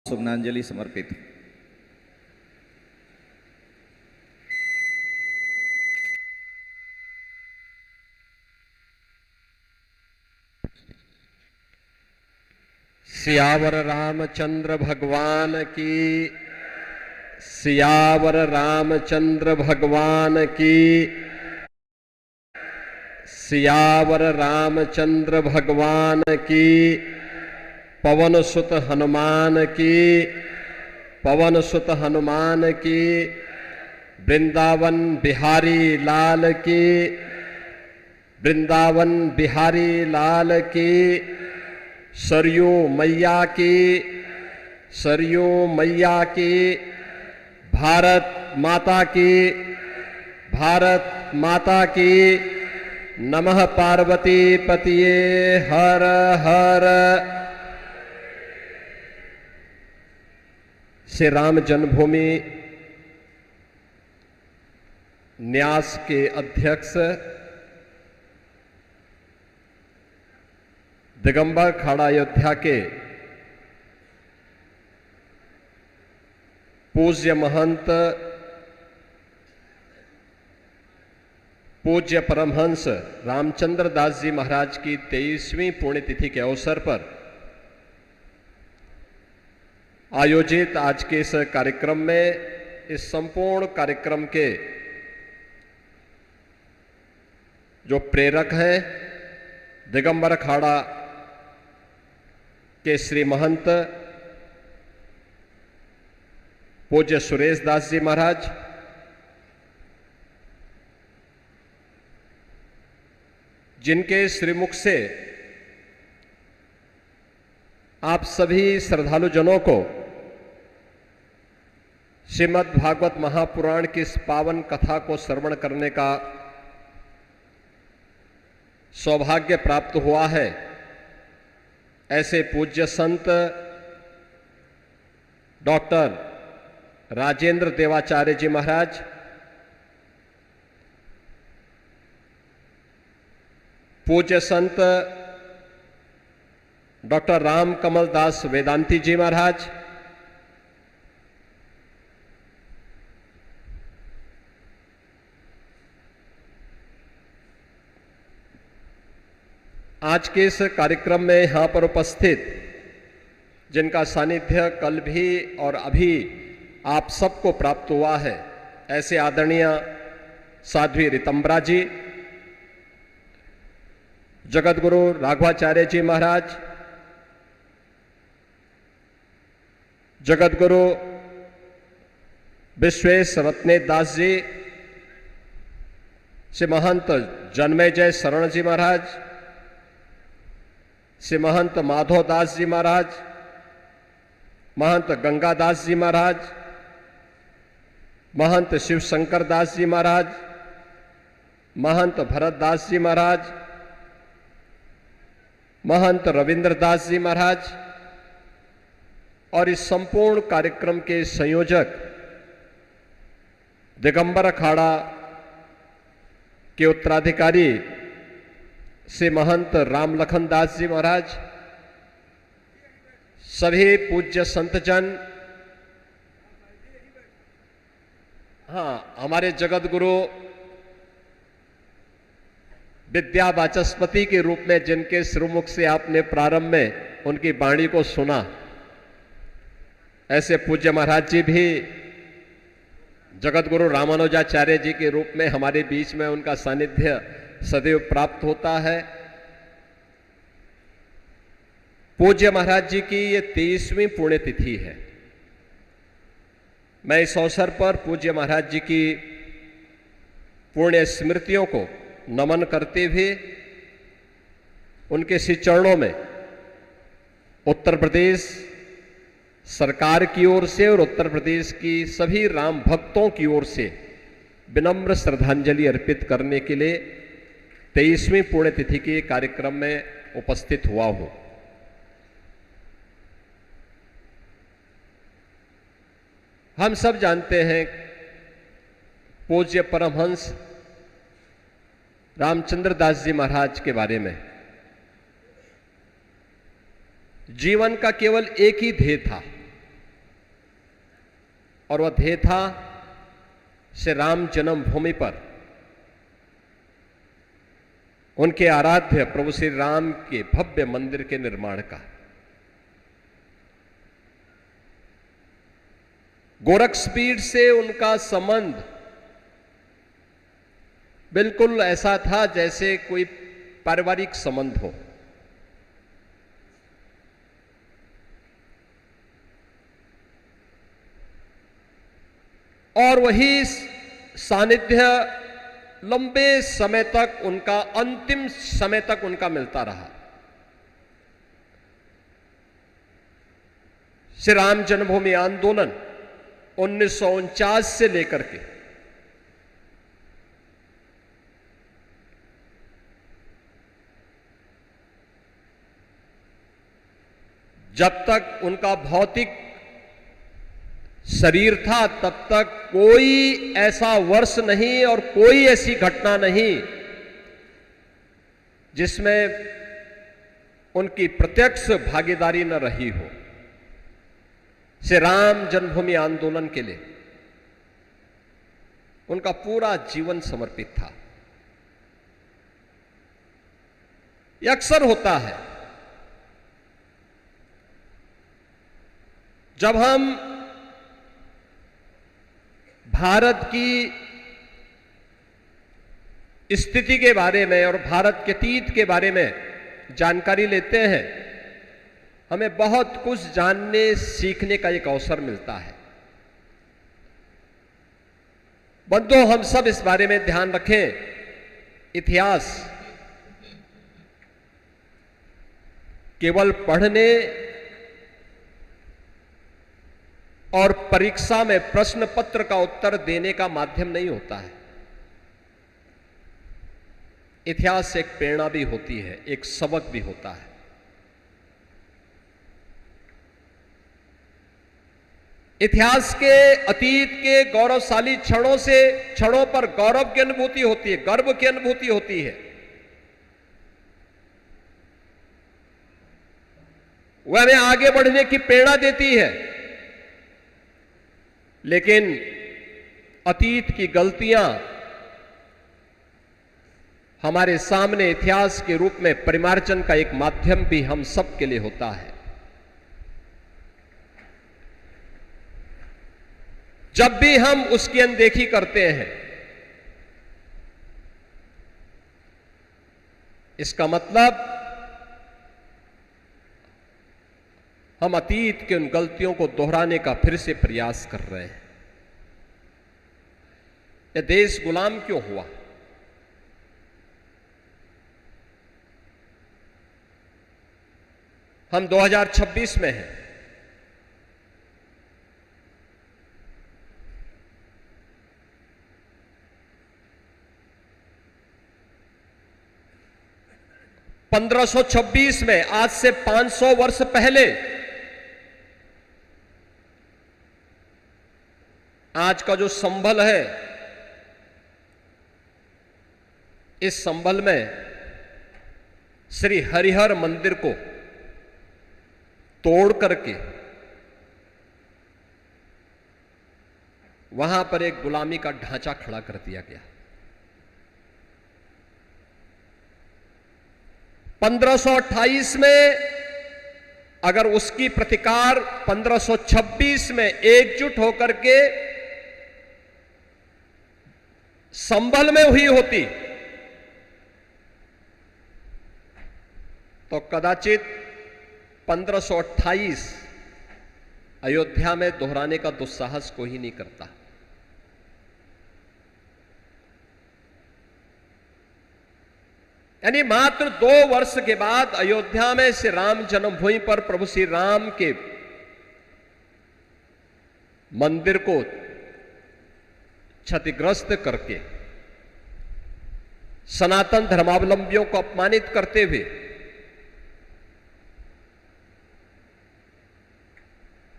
सुमनांजलि समर्पित। सियावर रामचंद्र भगवान की, सियावर रामचंद्र भगवान की, सियावर रामचंद्र भगवान की, पवन सुत हनुमान की, पवन सुत हनुमान की, वृंदावन बिहारी लाल की, वृंदावन बिहारी लाल की, सरयू मैया की, सरयू मैया की, भारत माता की, भारत माता की। नमः पार्वती पतिये हर हर। श्री राम जन्मभूमि न्यास के अध्यक्ष दिगंबर अखाड़ा अयोध्या के पूज्य महंत पूज्य परमहंस रामचंद्र दास जी महाराज की 23वीं पुण्यतिथि के अवसर पर आयोजित आज के इस कार्यक्रम में, इस संपूर्ण कार्यक्रम के जो प्रेरक हैं दिगंबर अखाड़ा के श्री महंत पूज्य सुरेश दास जी महाराज, जिनके श्रीमुख से आप सभी श्रद्धालु जनों को श्रीमद् भागवत महापुराण की इस पावन कथा को श्रवण करने का सौभाग्य प्राप्त हुआ है, ऐसे पूज्य संत डॉक्टर राजेंद्र देवाचार्य जी महाराज, पूज्य संत डॉक्टर राम कमल दास वेदांती जी महाराज, आज के इस कार्यक्रम में यहां पर उपस्थित जिनका सानिध्य कल भी और अभी आप सबको प्राप्त हुआ है, ऐसे आदरणीय साध्वी रितंबरा जी, जगतगुरु राघवाचार्य जी महाराज, जगतगुरु विश्वेश रत्नेश दास जी, श्री महंत जन्मय जय शरण जी महाराज, श्री महंत माधव दास जी महाराज, महंत गंगा दास जी महाराज, महंत शिव शंकर दास जी महाराज, महंत भरत दास जी महाराज, महंत रविंद्र दास जी महाराज और इस संपूर्ण कार्यक्रम के संयोजक दिगंबर अखाड़ा के उत्तराधिकारी श्री महंत रामलखन दास जी महाराज, सभी पूज्य संतजन, हमारे जगत गुरु विद्या वाचस्पति के रूप में जिनके श्रीमुख से आपने प्रारंभ में उनकी वाणी को सुना, ऐसे पूज्य महाराज जी भी जगतगुरु रामानुजाचार्य जी के रूप में हमारे बीच में उनका सानिध्य सदैव प्राप्त होता है। पूज्य महाराज जी की ये 23वीं पुण्यतिथि है। मैं इस अवसर पर पूज्य महाराज जी की पुण्य स्मृतियों को नमन करते हुए उनके श्री चरणों में उत्तर प्रदेश सरकार की ओर से और उत्तर प्रदेश की सभी राम भक्तों की ओर से विनम्र श्रद्धांजलि अर्पित करने के लिए 23वीं पुण्यतिथि के कार्यक्रम में उपस्थित हुआ हूं। हम सब जानते हैं पूज्य परमहंस रामचंद्र दास जी महाराज के बारे में। जीवन का केवल एक ही ध्येय था, और वह ध्येय था श्री राम जन्मभूमि पर उनके आराध्य प्रभु श्री राम के भव्य मंदिर के निर्माण का। गोरक्षपीठ से उनका संबंध बिल्कुल ऐसा था जैसे कोई पारिवारिक संबंध हो। और वही सानिध्य लंबे समय तक उनका, अंतिम समय तक उनका मिलता रहा। श्री राम जन्मभूमि आंदोलन 1949 से लेकर के जब तक उनका भौतिक शरीर था तब तक कोई ऐसा वर्ष नहीं और कोई ऐसी घटना नहीं जिसमें उनकी प्रत्यक्ष भागीदारी न रही हो। श्री राम जन्मभूमि आंदोलन के लिए उनका पूरा जीवन समर्पित था। यह अक्सर होता है जब हम भारत की स्थिति के बारे में और भारत के अतीत के बारे में जानकारी लेते हैं, हमें बहुत कुछ जानने सीखने का एक अवसर मिलता है। बंधुओं, हम सब इस बारे में ध्यान रखें, इतिहास केवल पढ़ने और परीक्षा में प्रश्न पत्र का उत्तर देने का माध्यम नहीं होता है। इतिहास एक प्रेरणा भी होती है, एक सबक भी होता है। इतिहास के अतीत के गौरवशाली क्षणों पर गौरव की अनुभूति होती है, गर्व की अनुभूति होती है। वह हमें आगे बढ़ने की प्रेरणा देती है। लेकिन अतीत की गलतियां हमारे सामने इतिहास के रूप में परिमार्जन का एक माध्यम भी हम सब के लिए होता है। जब भी हम उसकी अनदेखी करते हैं, इसका मतलब हम अतीत के उन गलतियों को दोहराने का फिर से प्रयास कर रहे हैं। यह देश गुलाम क्यों हुआ? हम 2026 में हैं। (1526) में, आज से 500 वर्ष पहले, आज का जो संभल है, इस संभल में श्री हरिहर मंदिर को तोड़ करके वहां पर एक गुलामी का ढांचा खड़ा कर दिया गया। 1528 में अगर उसकी प्रतिकार 1526 में एकजुट होकर के संभल में हुई होती तो कदाचित 1528 अयोध्या में दोहराने का दुस्साहस कोई नहीं करता। यानी मात्र 2 वर्ष के बाद अयोध्या में श्री राम जन्मभूमि पर प्रभु श्री राम के मंदिर को क्षतिग्रस्त करके सनातन धर्मावलंबियों को अपमानित करते हुए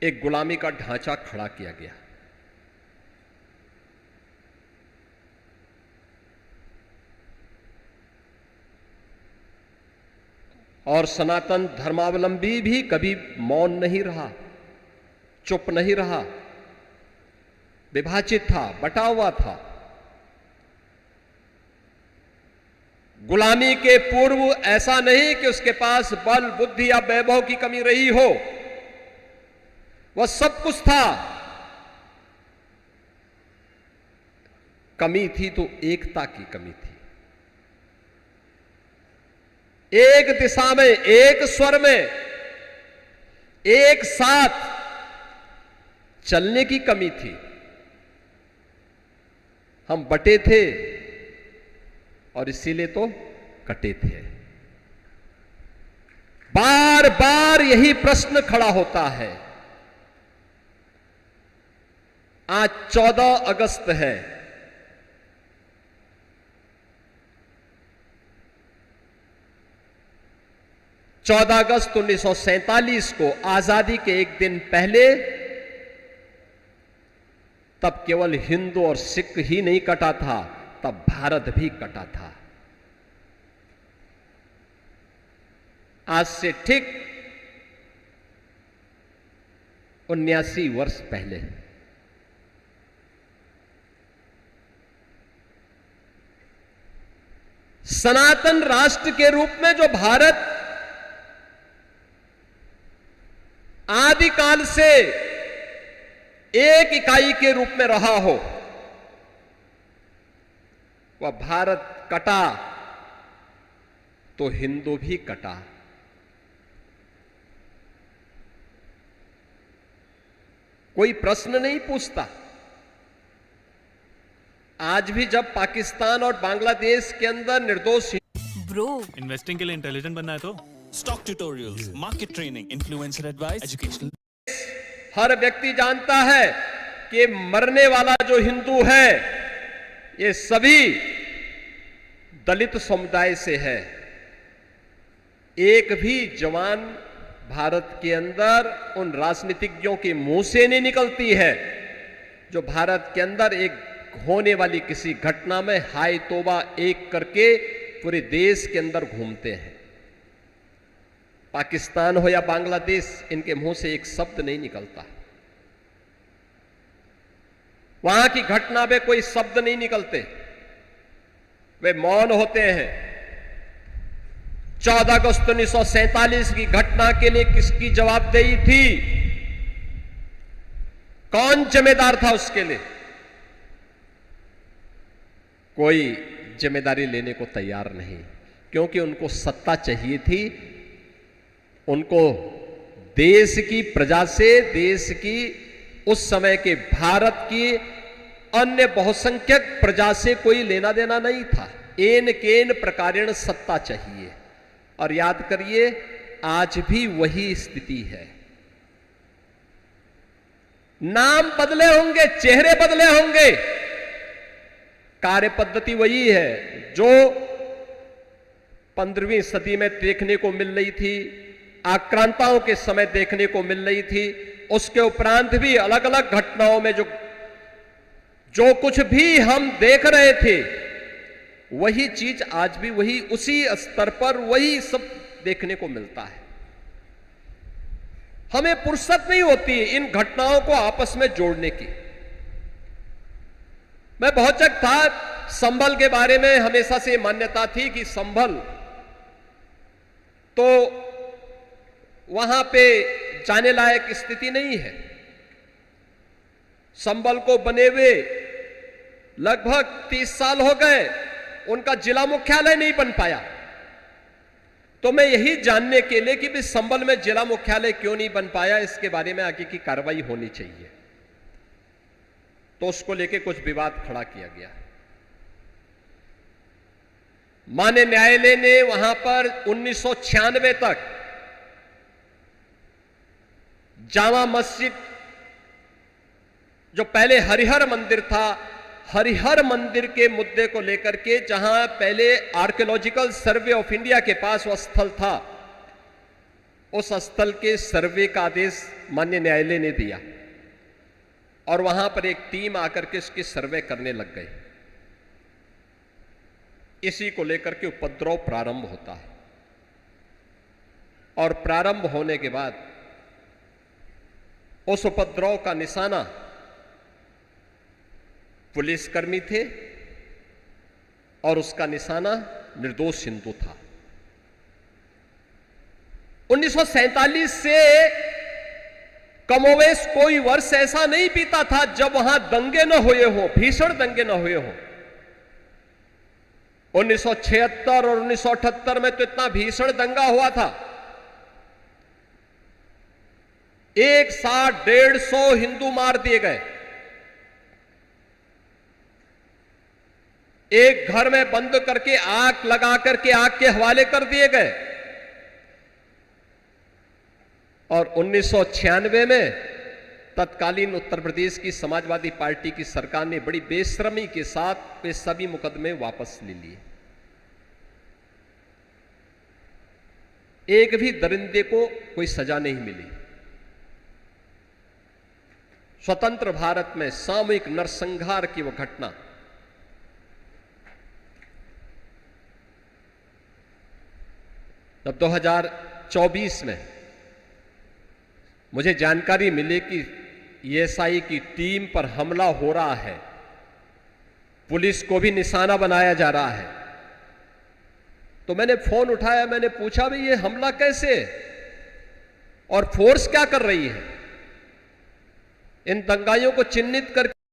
एक गुलामी का ढांचा खड़ा किया गया। और सनातन धर्मावलंबी भी कभी मौन नहीं रहा, चुप नहीं रहा। विभाजित था, बटा हुआ था। गुलामी के पूर्व ऐसा नहीं कि उसके पास बल, बुद्धि या वैभव की कमी रही हो, वह सब कुछ था। कमी थी तो एकता की कमी थी। एक दिशा में, एक स्वर में, एक साथ चलने की कमी थी। हम बटे थे और इसीलिए तो कटे थे। बार बार यही प्रश्न खड़ा होता है। आज 14 अगस्त है। 14 अगस्त 1947 को, आजादी के एक दिन पहले, तब केवल हिंदू और सिख ही नहीं कटा था, तब भारत भी कटा था। आज से ठीक 79 वर्ष पहले सनातन राष्ट्र के रूप में जो भारत आदिकाल से एक इकाई के रूप में रहा हो, वह भारत कटा तो हिंदू भी कटा। कोई प्रश्न नहीं पूछता। आज भी जब पाकिस्तान और बांग्लादेश के अंदर निर्दोष ब्रो, इन्वेस्टिंग के लिए इंटेलिजेंट बनना है तो stock tutorials, market training, influencer advice, educational. हर व्यक्ति जानता है कि मरने वाला जो हिंदू है, ये सभी दलित समुदाय से है। एक भी जवान भारत के अंदर उन राजनीतिज्ञों के मुंह से नहीं निकलती है जो भारत के अंदर एक होने वाली किसी घटना में हाय तौबा एक करके पूरे देश के अंदर घूमते हैं। पाकिस्तान हो या बांग्लादेश, इनके मुंह से एक शब्द नहीं निकलता। वहां की घटना में कोई शब्द नहीं निकलते, वे मौन होते हैं। 14 अगस्त 1947 की घटना के लिए किसकी जवाबदेही थी? कौन जिम्मेदार था उसके लिए? कोई जिम्मेदारी लेने को तैयार नहीं, क्योंकि उनको सत्ता चाहिए थी। उनको देश की प्रजा से, देश की उस समय के भारत की अन्य बहुसंख्यक प्रजा से कोई लेना देना नहीं था। एन केन प्रकारेण सत्ता चाहिए। और याद करिए, आज भी वही स्थिति है। नाम बदले होंगे, चेहरे बदले होंगे, कार्य पद्धति वही है जो 15वीं सदी में देखने को मिल रही थी, आक्रांताओं के समय देखने को मिल रही थी। उसके उपरांत भी अलग अलग घटनाओं में जो कुछ भी हम देख रहे थे, वही चीज आज भी वही उसी स्तर पर वही सब देखने को मिलता है। हमें फुर्सत नहीं होती इन घटनाओं को आपस में जोड़ने की। मैं बहुत जगह था, संभल के बारे में हमेशा से मान्यता थी कि संभल तो वहां पे जाने लायक स्थिति नहीं है। संभल को बने हुए लगभग 30 साल हो गए, उनका जिला मुख्यालय नहीं बन पाया। तो मैं यही जानने के लिए कि भी संभल में जिला मुख्यालय क्यों नहीं बन पाया, इसके बारे में आगे की कार्रवाई होनी चाहिए। तो उसको लेके कुछ विवाद खड़ा किया गया। माननीय न्यायालय ने वहां पर 1996 तक जामा मस्जिद, जो पहले हरिहर मंदिर था, हरिहर मंदिर के मुद्दे को लेकर के, जहां पहले आर्कियोलॉजिकल सर्वे ऑफ इंडिया के पास वह स्थल था, उस स्थल के सर्वे का आदेश माननीय न्यायालय ने दिया और वहां पर एक टीम आकर के इसकी सर्वे करने लग गई। इसी को लेकर के उपद्रव प्रारंभ होता है और प्रारंभ होने के बाद उस उपद्रव का निशाना पुलिसकर्मी थे और उसका निशाना निर्दोष हिंदू था। 1947 से कमोवेश कोई वर्ष ऐसा नहीं बीता था जब वहां दंगे न हुए हो, भीषण दंगे न हुए हो। 1976 और 1978 में तो इतना भीषण दंगा हुआ था, एक साथ 150 हिंदू मार दिए गए। एक घर में बंद करके आग लगा करके आग के हवाले कर दिए गए। और 1996 में तत्कालीन उत्तर प्रदेश की समाजवादी पार्टी की सरकार ने बड़ी बेशर्मी के साथ वे सभी मुकदमे वापस ले लिए। एक भी दरिंदे को कोई सजा नहीं मिली। स्वतंत्र भारत में सामूहिक नरसंहार की वह घटना जब 2024 में मुझे जानकारी मिली कि ईएसआई की टीम पर हमला हो रहा है, पुलिस को भी निशाना बनाया जा रहा है, तो मैंने फोन उठाया, मैंने पूछा भी ये हमला कैसे और फोर्स क्या कर रही है? इन दंगाइयों को चिन्हित कर